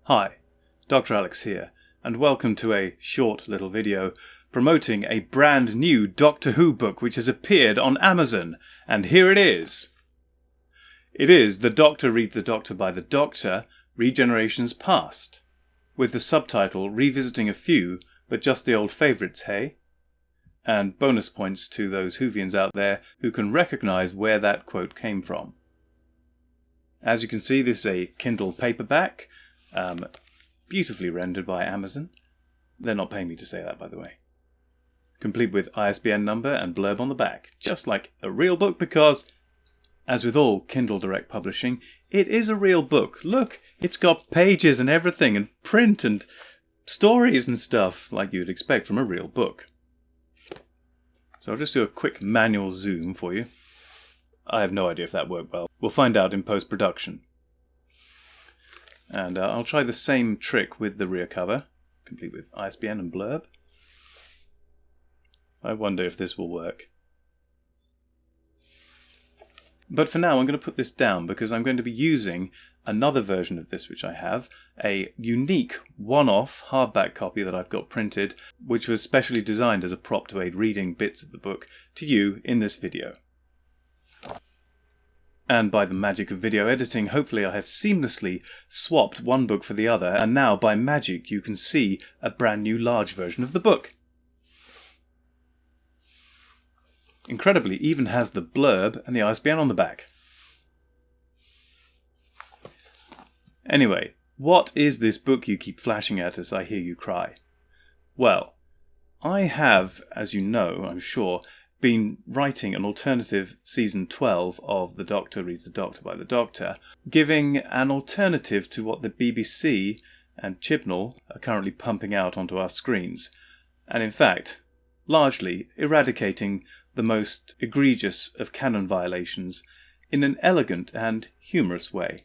Hi, Dr. Alex here, and welcome to a short little video promoting a brand new Doctor Who book which has appeared on Amazon, and here it is! It is The Doctor Reads the Doctor by the Doctor, Regenerations Past, with the subtitle Revisiting a Few, but just the old favourites, hey? And bonus points to those Whovians out there who can recognise where that quote came from. As you can see, this is a Kindle paperback, beautifully rendered by Amazon. They're not paying me to say that, by the way. Complete with ISBN number and blurb on the back, just like a real book, because, as with all Kindle Direct Publishing, it is a real book. Look, it's got pages and everything, and print and stories and stuff, like you'd expect from a real book. So I'll just do a quick manual zoom for you. I have no idea if that worked well. We'll find out in post-production. And I'll try the same trick with the rear cover, complete with ISBN and blurb. I wonder if this will work. But for now I'm going to put this down because I'm going to be using another version of this which I have, a unique one-off hardback copy that I've got printed, which was specially designed as a prop to aid reading bits of the book to you in this video. And by the magic of video editing, hopefully I have seamlessly swapped one book for the other, and now by magic you can see a brand new large version of the book. Incredibly, even has the blurb and the ISBN on the back. Anyway, what is this book you keep flashing at us, I hear you cry? Well, I have, as you know, I'm sure, been writing an alternative season 12 of The Doctor Reads the Doctor by the Doctor, giving an alternative to what the BBC and Chibnall are currently pumping out onto our screens, and in fact, largely eradicating the most egregious of canon violations in an elegant and humorous way.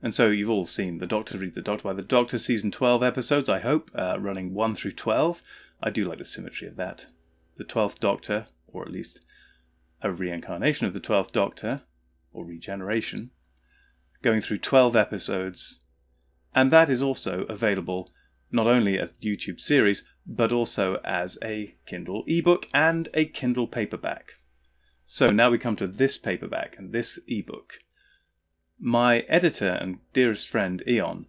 And so you've all seen The Doctor Reads the Doctor by the Doctor season 12 episodes, I hope, running 1 through 12. I do like the symmetry of that. The 12th Doctor, or at least a reincarnation of the 12th Doctor, or regeneration, going through 12 episodes, and that is also available not only as the YouTube series, but also as a Kindle ebook and a Kindle paperback. So now we come to this paperback and this ebook. My editor and dearest friend, Eon,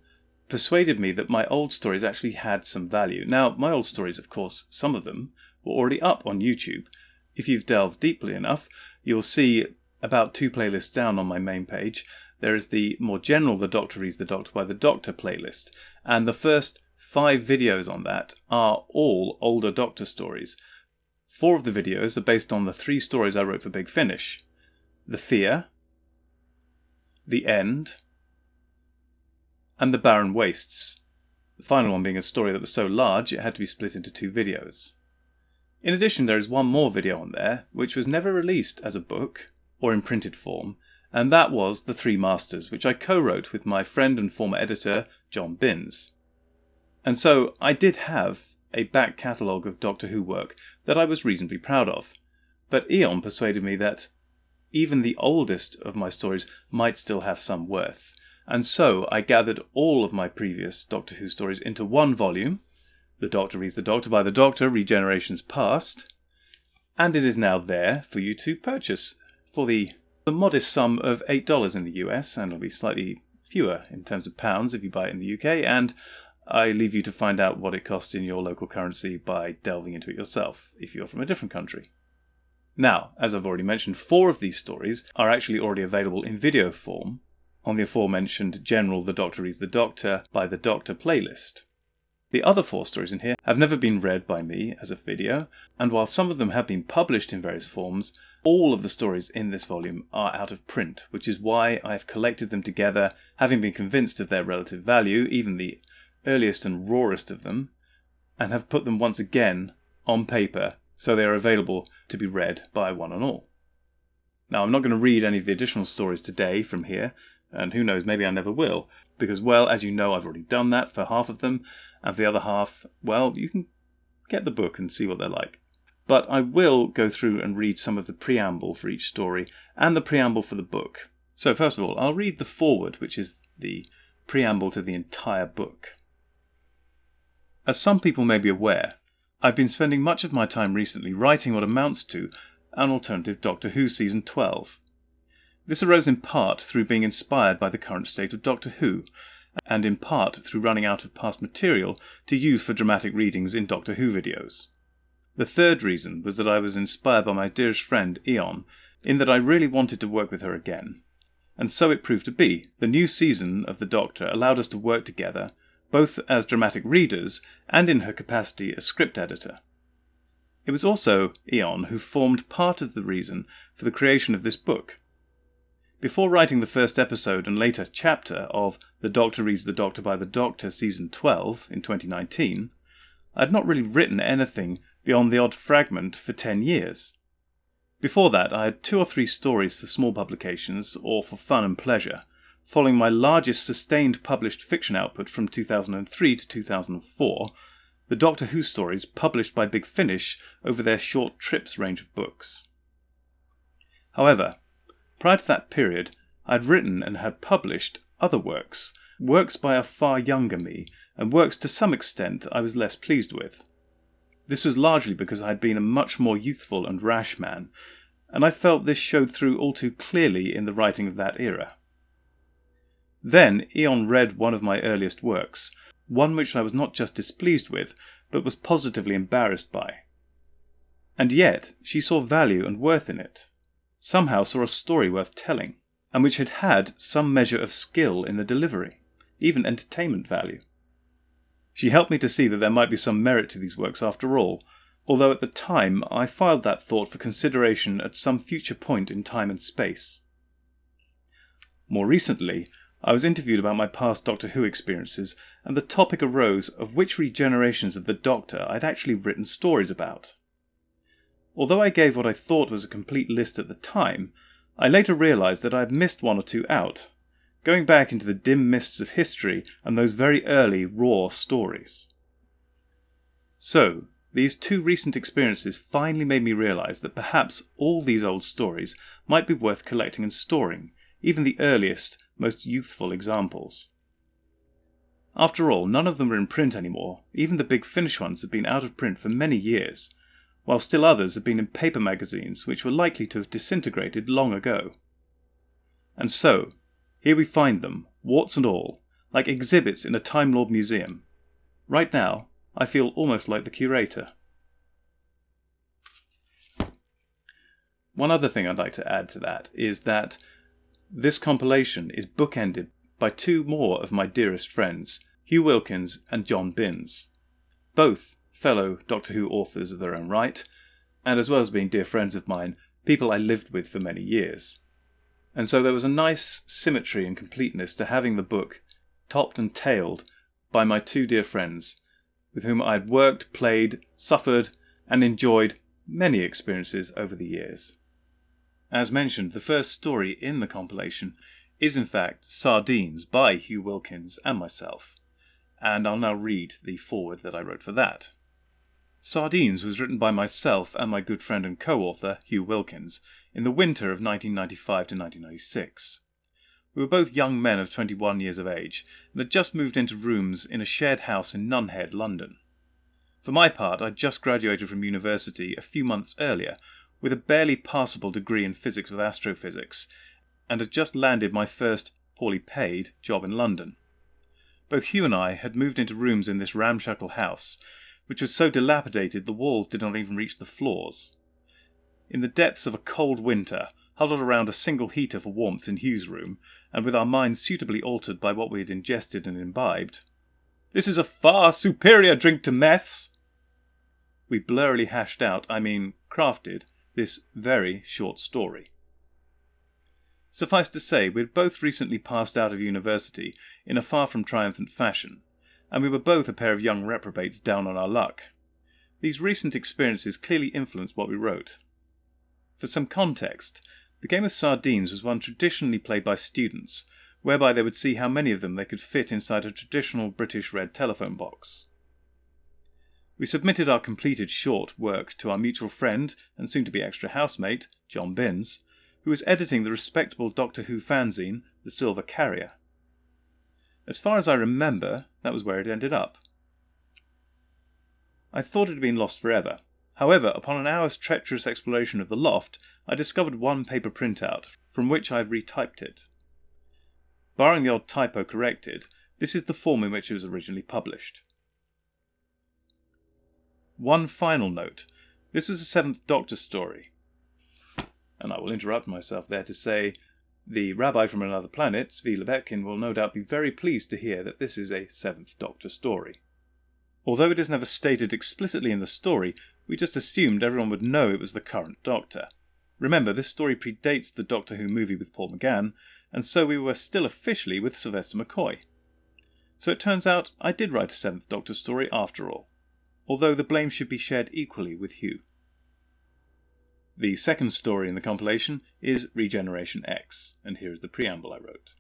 persuaded me that my old stories actually had some value. Now, my old stories, of course, some of them, were already up on YouTube. If you've delved deeply enough, you'll see about 2 playlists down on my main page, there is the more general The Doctor Reads the Doctor by the Doctor playlist, and the first 5 videos on that are all older Doctor stories. 4 of the videos are based on the 3 stories I wrote for Big Finish. The Fear, The End, and The Barren Wastes, the final one being a story that was so large it had to be split into 2 videos. In addition, there is one more video on there, which was never released as a book, or in printed form, and that was The Three Masters, which I co-wrote with my friend and former editor, John Binns. And so I did have a back catalogue of Doctor Who work that I was reasonably proud of, but Eon persuaded me that even the oldest of my stories might still have some worth, and so I gathered all of my previous Doctor Who stories into one volume, The Doctor Reads the Doctor by the Doctor, Regenerations Past, and it is now there for you to purchase for the modest sum of $8 in the US, and it'll be slightly fewer in terms of pounds if you buy it in the UK, and I leave you to find out what it costs in your local currency by delving into it yourself, if you're from a different country. Now, as I've already mentioned, 4 of these stories are actually already available in video form on the aforementioned General The Doctor Reads the Doctor by the Doctor playlist. The other 4 stories in here have never been read by me as a video, and while some of them have been published in various forms, all of the stories in this volume are out of print, which is why I have collected them together, having been convinced of their relative value, even the earliest and rawest of them, and have put them once again on paper so they are available to be read by one and all. Now, I'm not going to read any of the additional stories today from here, and who knows, maybe I never will, because, well, as you know, I've already done that for half of them, and for the other half, well, you can get the book and see what they're like. But I will go through and read some of the preamble for each story, and the preamble for the book. So first of all, I'll read the foreword, which is the preamble to the entire book. As some people may be aware, I've been spending much of my time recently writing what amounts to an alternative Doctor Who Season 12. This arose in part through being inspired by the current state of Doctor Who, and in part through running out of past material to use for dramatic readings in Doctor Who videos. The third reason was that I was inspired by my dearest friend Eon, in that I really wanted to work with her again. And so it proved to be. The new season of The Doctor allowed us to work together, both as dramatic readers and in her capacity as script editor. It was also Eon who formed part of the reason for the creation of this book. Before writing the first episode and later chapter of The Doctor Reads the Doctor by the Doctor Season 12 in 2019, I had not really written anything beyond the odd fragment for 10 years. Before that, I had 2 or 3 stories for small publications or for fun and pleasure, following my largest sustained published fiction output from 2003 to 2004, the Doctor Who stories published by Big Finish over their Short Trips range of books. However, prior to that period, I had written and had published other works by a far younger me, and works to some extent I was less pleased with. This was largely because I had been a much more youthful and rash man, and I felt this showed through all too clearly in the writing of that era. Then Eon read one of my earliest works, one which I was not just displeased with, but was positively embarrassed by. And yet she saw value and worth in it, somehow saw a story worth telling, and which had had some measure of skill in the delivery, even entertainment value. She helped me to see that there might be some merit to these works after all, although at the time I filed that thought for consideration at some future point in time and space. More recently, I was interviewed about my past Doctor Who experiences, and the topic arose of which regenerations of the Doctor I'd actually written stories about. Although I gave what I thought was a complete list at the time, I later realised that I had missed 1 or 2 out, going back into the dim mists of history and those very early, raw stories. So, these 2 recent experiences finally made me realise that perhaps all these old stories might be worth collecting and storing, even the earliest, most youthful examples. After all, none of them are in print anymore. Even the Big Finish ones have been out of print for many years, while still others have been in paper magazines which were likely to have disintegrated long ago. And so, here we find them, warts and all, like exhibits in a Time Lord museum. Right now, I feel almost like the curator. One other thing I'd like to add to that is that this compilation is bookended by 2 more of my dearest friends, Hugh Wilkins and John Binns, both fellow Doctor Who authors of their own right, and as well as being dear friends of mine, people I lived with for many years. And so there was a nice symmetry and completeness to having the book topped and tailed by my 2 dear friends, with whom I had worked, played, suffered, and enjoyed many experiences over the years. As mentioned, the first story in the compilation is in fact Sardines by Hugh Wilkins and myself, and I'll now read the foreword that I wrote for that. Sardines was written by myself and my good friend and co-author, Hugh Wilkins, in the winter of 1995 to 1996. We were both young men of 21 years of age, and had just moved into rooms in a shared house in Nunhead, London. For my part, I'd just graduated from university a few months earlier, with a barely passable degree in physics with astrophysics, and had just landed my first, poorly paid, job in London. Both Hugh and I had moved into rooms in this ramshackle house, which was so dilapidated the walls did not even reach the floors. In the depths of a cold winter, huddled around a single heater for warmth in Hugh's room, and with our minds suitably altered by what we had ingested and imbibed, "This is a far superior drink to meths," we blurrily hashed out, crafted, this very short story. Suffice to say, we had both recently passed out of university in a far from triumphant fashion, and we were both a pair of young reprobates down on our luck. These recent experiences clearly influenced what we wrote. For some context, the game of sardines was one traditionally played by students, whereby they would see how many of them they could fit inside a traditional British red telephone box. We submitted our completed short work to our mutual friend and soon-to-be extra housemate, John Binns, who was editing the respectable Doctor Who fanzine, The Silver Carrier. As far as I remember, that was where it ended up. I thought it had been lost forever. However, upon an hour's treacherous exploration of the loft, I discovered one paper printout, from which I have retyped it. Barring the odd typo corrected, this is the form in which it was originally published. One final note. This was a Seventh Doctor story. And I will interrupt myself there to say, the Rabbi from Another Planet, Zvi Lebetkin, will no doubt be very pleased to hear that this is a Seventh Doctor story. Although it is never stated explicitly in the story, we just assumed everyone would know it was the current Doctor. Remember, this story predates the Doctor Who movie with Paul McGann, and so we were still officially with Sylvester McCoy. So it turns out I did write a Seventh Doctor story after all, although the blame should be shared equally with Hugh. The second story in the compilation is Regeneration X, and here is the preamble I wrote.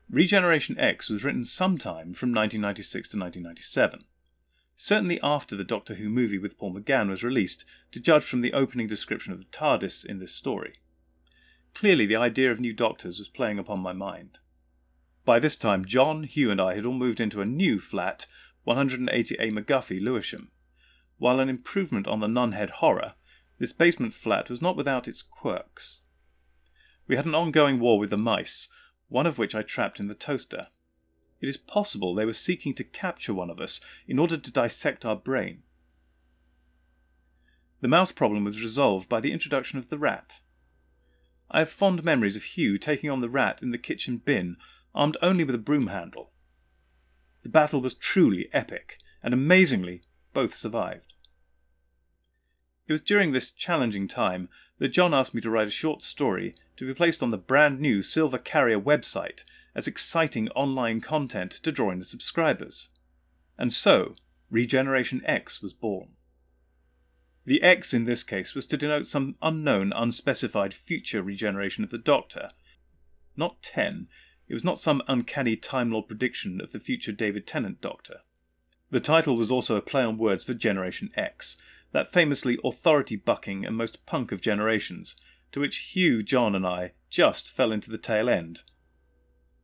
Regeneration X was written sometime from 1996 to 1997, certainly after the Doctor Who movie with Paul McGann was released, to judge from the opening description of the TARDIS in this story. Clearly the idea of new Doctors was playing upon my mind. By this time John, Hugh and I had all moved into a new flat, 180A McGuffey, Lewisham. While an improvement on the Nunhead horror, this basement flat was not without its quirks. We had an ongoing war with the mice, one of which I trapped in the toaster. It is possible they were seeking to capture one of us in order to dissect our brain. The mouse problem was resolved by the introduction of the rat. I have fond memories of Hugh taking on the rat in the kitchen bin, armed only with a broom handle. The battle was truly epic, and amazingly, both survived. It was during this challenging time that John asked me to write a short story to be placed on the brand new Silver Carrier website as exciting online content to draw in the subscribers. And so, Regeneration X was born. The X in this case was to denote some unknown, unspecified future regeneration of the Doctor. Not 10, it was not some uncanny Time Lord prediction of the future David Tennant Doctor. The title was also a play on words for Generation X, that famously authority-bucking and most punk of generations, to which Hugh, John and I just fell into the tail end.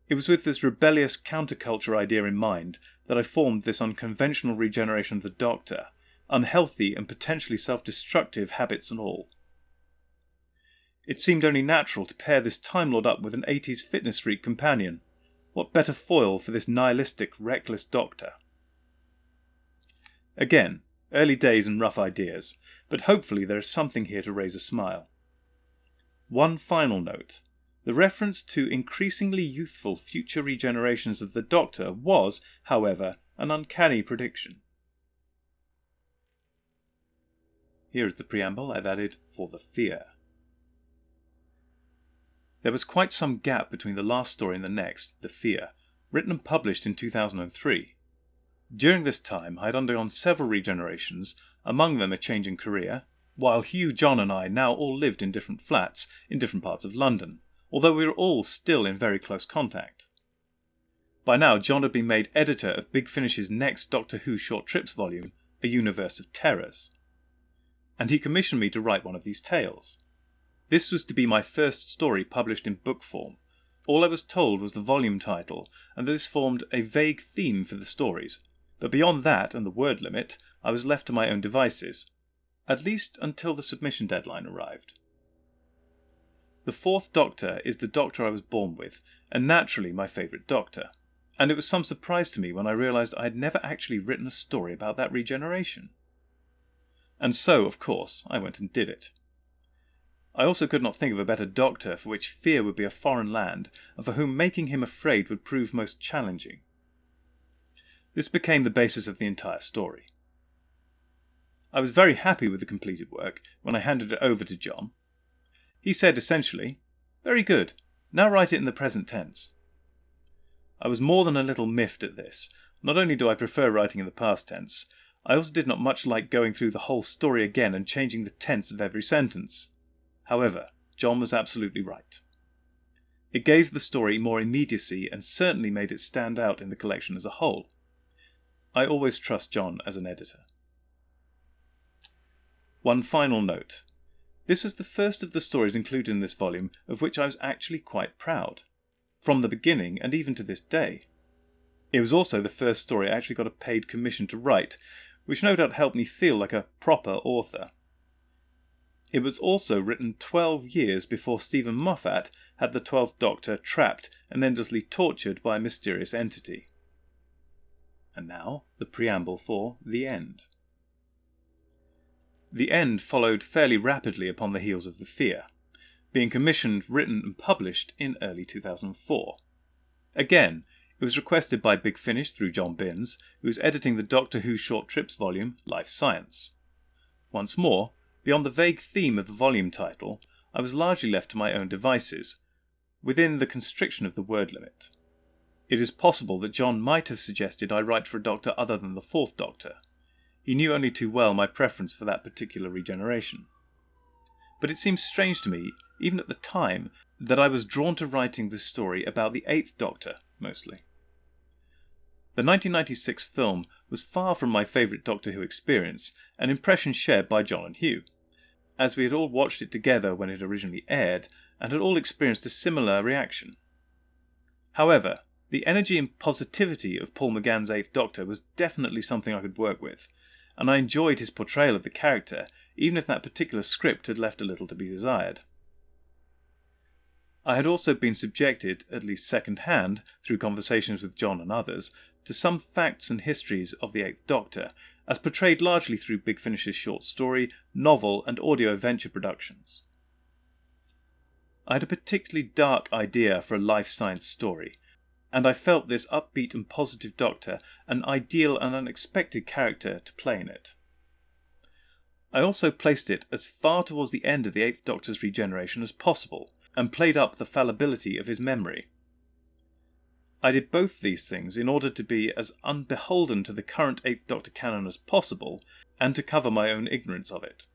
It was with this rebellious counterculture idea in mind that I formed this unconventional regeneration of the Doctor, unhealthy and potentially self-destructive habits and all. It seemed only natural to pair this Time Lord up with an 80s fitness freak companion. What better foil for this nihilistic, reckless Doctor? Again, early days and rough ideas, but hopefully there is something here to raise a smile. One final note. The reference to increasingly youthful future regenerations of the Doctor was, however, an uncanny prediction. Here is the preamble I've added for the fear. There was quite some gap between the last story and the next, The Fear, written and published in 2003. During this time I had undergone several regenerations, among them a change in career, while Hugh, John and I now all lived in different flats in different parts of London, although we were all still in very close contact. By now John had been made editor of Big Finish's next Doctor Who Short Trips volume, A Universe of Terrors, and he commissioned me to write one of these tales. This was to be my first story published in book form. All I was told was the volume title, and this formed a vague theme for the stories, but beyond that and the word limit, I was left to my own devices, at least until the submission deadline arrived. The Fourth Doctor is the Doctor I was born with, and naturally my favourite Doctor, and it was some surprise to me when I realised I had never actually written a story about that regeneration. And so, of course, I went and did it. I also could not think of a better Doctor for which fear would be a foreign land, and for whom making him afraid would prove most challenging. This became the basis of the entire story. I was very happy with the completed work when I handed it over to John. He said essentially, "Very good, now write it in the present tense." I was more than a little miffed at this. Not only do I prefer writing in the past tense, I also did not much like going through the whole story again and changing the tense of every sentence. However, John was absolutely right. It gave the story more immediacy and certainly made it stand out in the collection as a whole. I always trust John as an editor. One final note. This was the first of the stories included in this volume of which I was actually quite proud, from the beginning and even to this day. It was also the first story I actually got a paid commission to write, which no doubt helped me feel like a proper author. It was also written 12 years before Stephen Moffat had the 12th Doctor trapped and endlessly tortured by a mysterious entity. And now the preamble for The End. The End followed fairly rapidly upon the heels of The Fear, being commissioned, written and published in early 2004. Again, it was requested by Big Finish through John Binns, who was editing the Doctor Who Short Trips volume, Life Science. Once more, beyond the vague theme of the volume title, I was largely left to my own devices, within the constriction of the word limit. It is possible that John might have suggested I write for a Doctor other than the 4th Doctor. He knew only too well my preference for that particular regeneration. But it seems strange to me, even at the time, that I was drawn to writing this story about the 8th Doctor, mostly. The 1996 film was far from my favourite Doctor Who experience, an impression shared by John and Hugh, as we had all watched it together when it originally aired, and had all experienced a similar reaction. However, the energy and positivity of Paul McGann's 8th Doctor was definitely something I could work with, and I enjoyed his portrayal of the character, even if that particular script had left a little to be desired. I had also been subjected, at least second-hand, through conversations with John and others, to some facts and histories of the 8th Doctor, as portrayed largely through Big Finish's short story, novel and audio adventure productions. I had a particularly dark idea for a life science story, and I felt this upbeat and positive Doctor an ideal and unexpected character to play in it. I also placed it as far towards the end of the 8th Doctor's regeneration as possible, and played up the fallibility of his memory. I did both these things in order to be as unbeholden to the current 8th Doctor canon as possible, and to cover my own ignorance of it.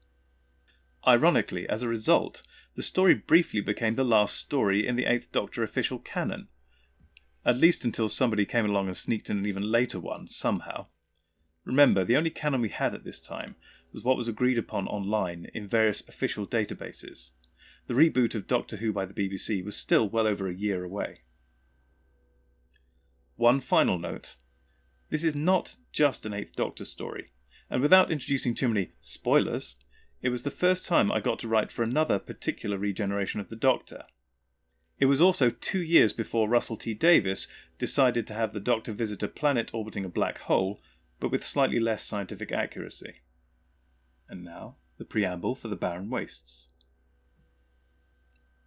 Ironically, as a result, the story briefly became the last story in the 8th Doctor official canon, at least until somebody came along and sneaked in an even later one, somehow. Remember, the only canon we had at this time was what was agreed upon online in various official databases. The reboot of Doctor Who by the BBC was still well over a year away. One final note. This is not just an 8th Doctor story, and without introducing too many spoilers, it was the first time I got to write for another particular regeneration of the Doctor. It was also 2 years before Russell T Davies decided to have the Doctor visit a planet orbiting a black hole, but with slightly less scientific accuracy. And now, the preamble for The Barren Wastes.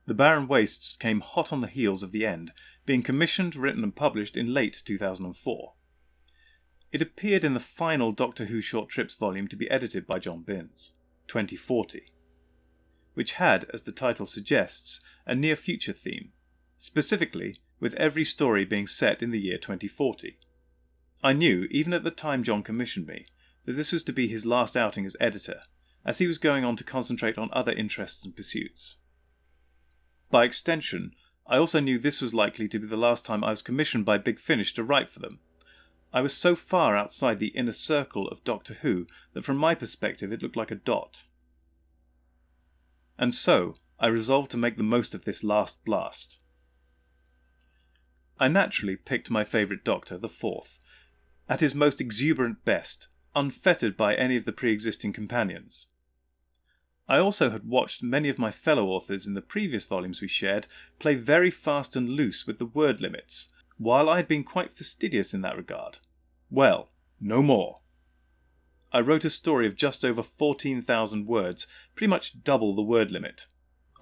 The Barren Wastes came hot on the heels of The End, being commissioned, written and published in late 2004. It appeared in the final Doctor Who Short Trips volume to be edited by John Binns, 2040, which had, as the title suggests, a near-future theme, specifically with every story being set in the year 2040. I knew, even at the time John commissioned me, that this was to be his last outing as editor, as he was going on to concentrate on other interests and pursuits. By extension, I also knew this was likely to be the last time I was commissioned by Big Finish to write for them. I was so far outside the inner circle of Doctor Who that from my perspective it looked like a dot. And so, I resolved to make the most of this last blast. I naturally picked my favourite Doctor, the 4th, at his most exuberant best, unfettered by any of the pre-existing companions. I also had watched many of my fellow authors in the previous volumes we shared play very fast and loose with the word limits, while I had been quite fastidious in that regard. Well, no more. I wrote a story of just over 14,000 words, pretty much double the word limit.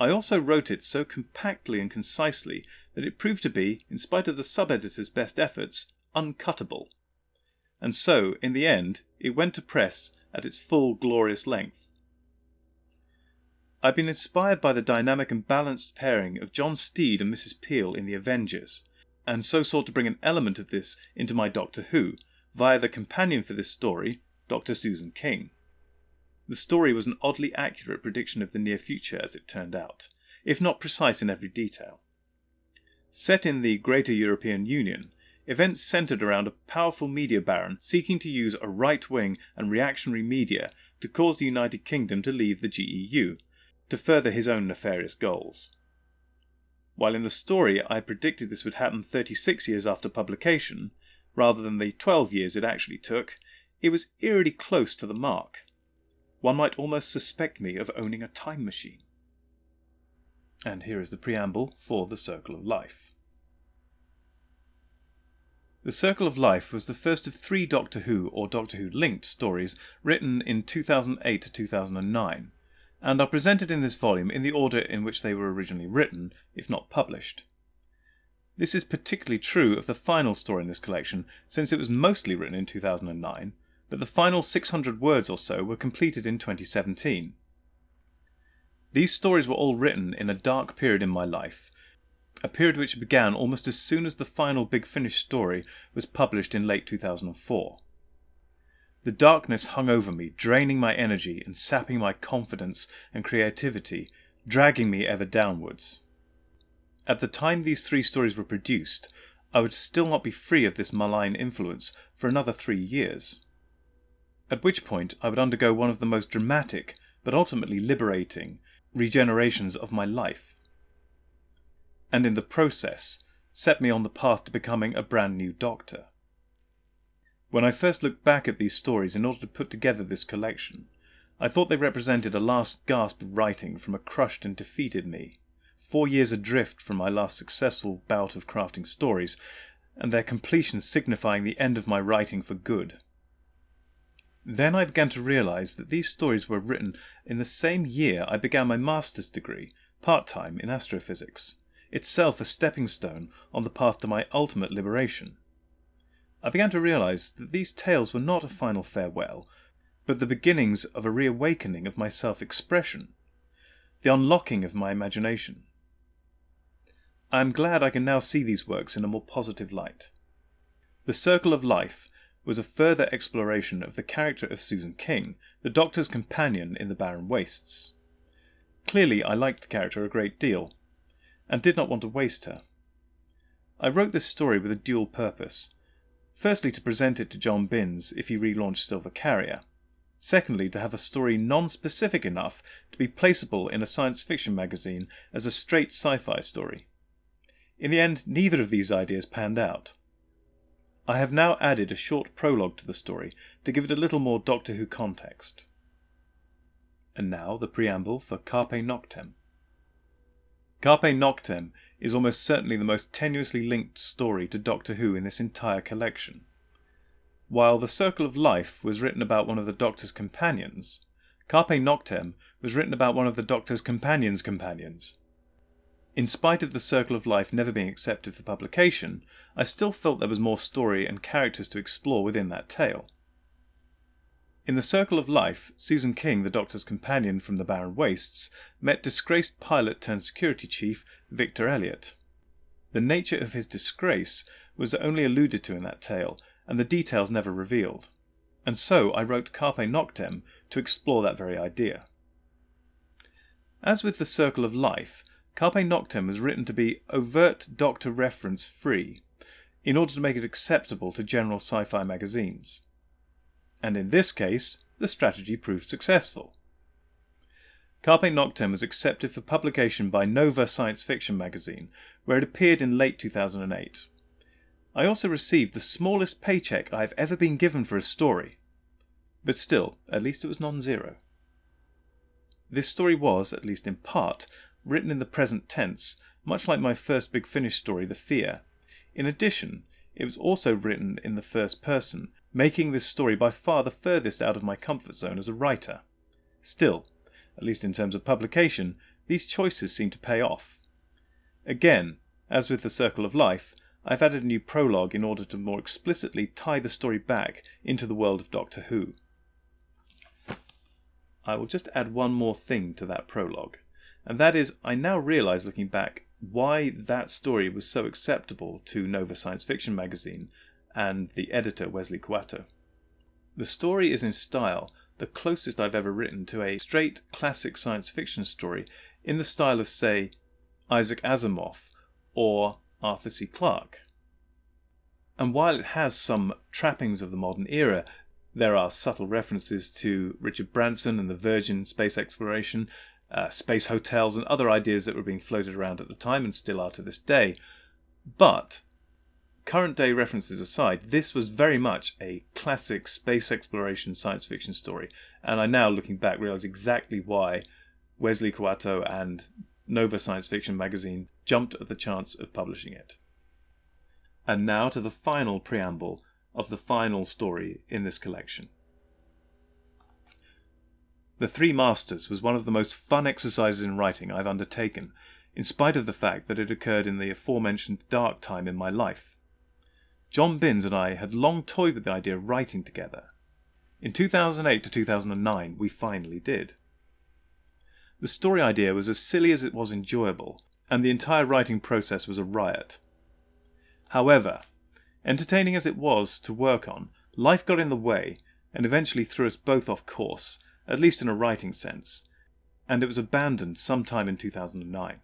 I also wrote it so compactly and concisely that it proved to be, in spite of the sub-editor's best efforts, uncuttable. And so, in the end, it went to press at its full glorious length. I've been inspired by the dynamic and balanced pairing of John Steed and Mrs. Peel in The Avengers, and so sought to bring an element of this into my Doctor Who, via the companion for this story, Dr. Susan King. The story was an oddly accurate prediction of the near future, as it turned out, if not precise in every detail. Set in the Greater European Union, events centred around a powerful media baron seeking to use a right-wing and reactionary media to cause the United Kingdom to leave the GEU, to further his own nefarious goals. While in the story I predicted this would happen 36 years after publication, rather than the 12 years it actually took, it was eerily close to the mark. One might almost suspect me of owning a time machine. And here is the preamble for The Circle of Life. The Circle of Life was the first of 3 Doctor Who or Doctor Who linked stories written in 2008 to 2009, and are presented in this volume in the order in which they were originally written, if not published. This is particularly true of the final story in this collection, since it was mostly written in 2009, but the final 600 words or so were completed in 2017. These stories were all written in a dark period in my life, a period which began almost as soon as the final Big Finish story was published in late 2004. The darkness hung over me, draining my energy and sapping my confidence and creativity, dragging me ever downwards. At the time these 3 stories were produced, I would still not be free of this malign influence for another 3 years. At which point I would undergo one of the most dramatic, but ultimately liberating, regenerations of my life. And in the process, set me on the path to becoming a brand new Doctor. When I first looked back at these stories in order to put together this collection, I thought they represented a last gasp of writing from a crushed and defeated me, 4 years adrift from my last successful bout of crafting stories, and their completion signifying the end of my writing for good. Then I began to realise that these stories were written in the same year I began my master's degree, part-time in astrophysics, itself a stepping stone on the path to my ultimate liberation. I began to realise that these tales were not a final farewell, but the beginnings of a reawakening of my self-expression, the unlocking of my imagination. I am glad I can now see these works in a more positive light. The Circle of Life was a further exploration of the character of Susan King, the Doctor's companion in the Barren Wastes. Clearly I liked the character a great deal, and did not want to waste her. I wrote this story with a dual purpose. Firstly, to present it to John Binns if he relaunched Silver Carrier. Secondly, to have a story non-specific enough to be placeable in a science fiction magazine as a straight sci-fi story. In the end, neither of these ideas panned out. I have now added a short prologue to the story to give it a little more Doctor Who context. And now the preamble for Carpe Noctem. Carpe Noctem is almost certainly the most tenuously linked story to Doctor Who in this entire collection. While The Circle of Life was written about one of the Doctor's companions, Carpe Noctem was written about one of the Doctor's companions' companions. In spite of The Circle of Life never being accepted for publication, I still felt there was more story and characters to explore within that tale. In The Circle of Life, Susan King, the Doctor's companion from the Barren Wastes, met disgraced pilot-turned-security chief Victor Elliot. The nature of his disgrace was only alluded to in that tale, and the details never revealed, and so I wrote Carpe Noctem to explore that very idea. As with The Circle of Life, Carpe Noctem was written to be overt Doctor reference free, in order to make it acceptable to general sci-fi magazines. And in this case, the strategy proved successful. Carpe Noctem was accepted for publication by Nova Science Fiction magazine, where it appeared in late 2008. I also received the smallest paycheck I have ever been given for a story. But still, at least it was non-zero. This story was, at least in part, written in the present tense, much like my first Big Finish story, The Fear. In addition, it was also written in the first person, making this story by far the furthest out of my comfort zone as a writer. Still, at least in terms of publication, these choices seem to pay off. Again, as with The Circle of Life, I've added a new prologue in order to more explicitly tie the story back into the world of Doctor Who. I will just add one more thing to that prologue, and that is I now realise, looking back, why that story was so acceptable to Nova Science Fiction magazine and the editor Wesley Kuato. The story is in style the closest I've ever written to a straight classic science fiction story in the style of, say, Isaac Asimov or Arthur C. Clarke. And while it has some trappings of the modern era, there are subtle references to Richard Branson and the Virgin space exploration, space hotels and other ideas that were being floated around at the time and still are to this day. But, current day references aside, this was very much a classic space exploration science fiction story, and I now, looking back, realise exactly why Wesley Kuato and Nova Science Fiction magazine jumped at the chance of publishing it. And now to the final preamble of the final story in this collection. The Three Masters was one of the most fun exercises in writing I've undertaken, in spite of the fact that it occurred in the aforementioned dark time in my life. John Binns and I had long toyed with the idea of writing together. In 2008 to 2009 we finally did. The story idea was as silly as it was enjoyable, and the entire writing process was a riot. However, entertaining as it was to work on, life got in the way and eventually threw us both off course, at least in a writing sense, and it was abandoned sometime in 2009.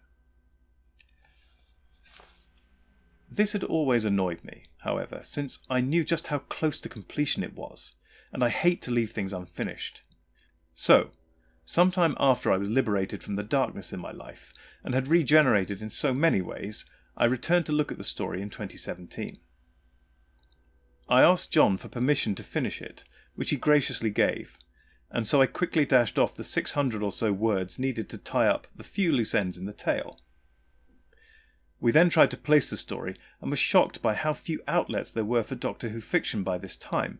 This had always annoyed me, however, since I knew just how close to completion it was, and I hate to leave things unfinished. So, sometime after I was liberated from the darkness in my life, and had regenerated in so many ways, I returned to look at the story in 2017. I asked John for permission to finish it, which he graciously gave, and so I quickly dashed off the 600 or so words needed to tie up the few loose ends in the tale. We then tried to place the story, and were shocked by how few outlets there were for Doctor Who fiction by this time.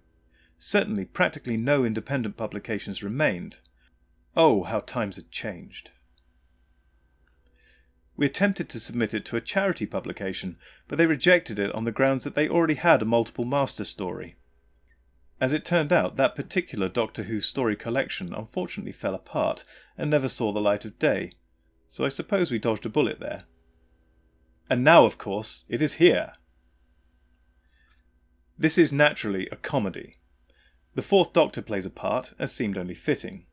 Certainly practically no independent publications remained. Oh, how times had changed. We attempted to submit it to a charity publication, but they rejected it on the grounds that they already had a multiple master story. As it turned out, that particular Doctor Who story collection unfortunately fell apart and never saw the light of day, so I suppose we dodged a bullet there. And now, of course, it is here. This is naturally a comedy. The Fourth Doctor plays a part, as seemed only fitting.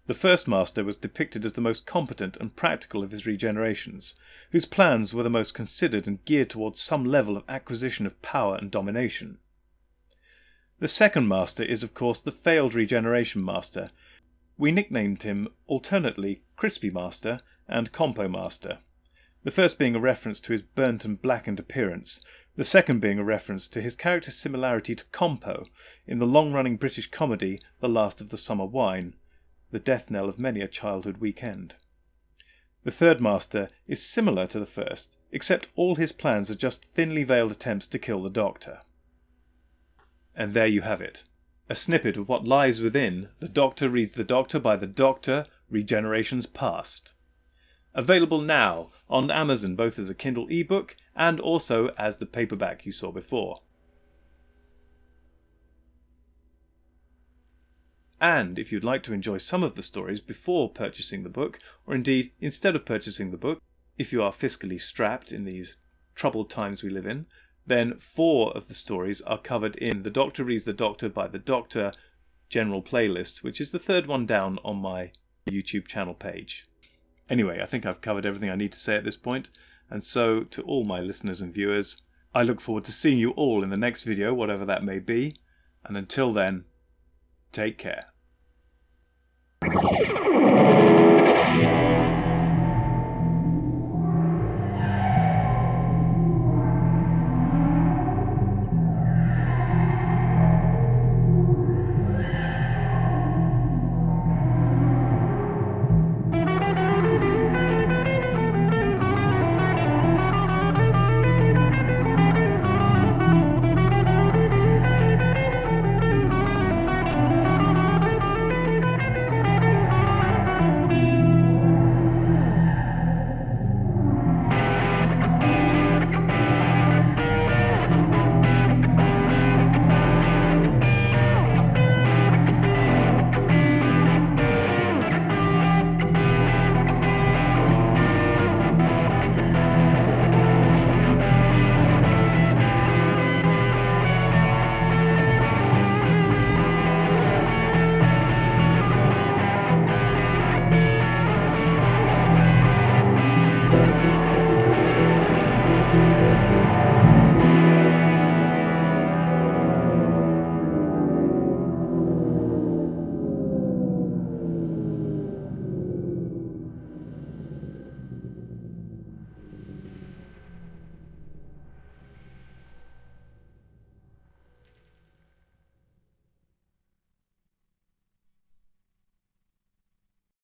The First Master was depicted as the most competent and practical of his regenerations, whose plans were the most considered and geared towards some level of acquisition of power and domination. The Second Master is, of course, the failed Regeneration Master. We nicknamed him alternately Crispy Master and Compo Master, the first being a reference to his burnt and blackened appearance, the second being a reference to his character's similarity to Compo in the long-running British comedy The Last of the Summer Wine, the death knell of many a childhood weekend. The Third Master is similar to the first, except all his plans are just thinly veiled attempts to kill the Doctor. And there you have it, a snippet of what lies within The Doctor Reads the Doctor by the Doctor, Regenerations Past. Available now on Amazon both as a Kindle ebook and also as the paperback you saw before. And if you'd like to enjoy some of the stories before purchasing the book, or indeed instead of purchasing the book, if you are fiscally strapped in these troubled times we live in, then 4 of the stories are covered in The Doctor Reads the Doctor by the Doctor general playlist, which is the 3rd one down on my YouTube channel page. Anyway, I think I've covered everything I need to say at this point, and so to all my listeners and viewers, I look forward to seeing you all in the next video, whatever that may be, and until then, take care.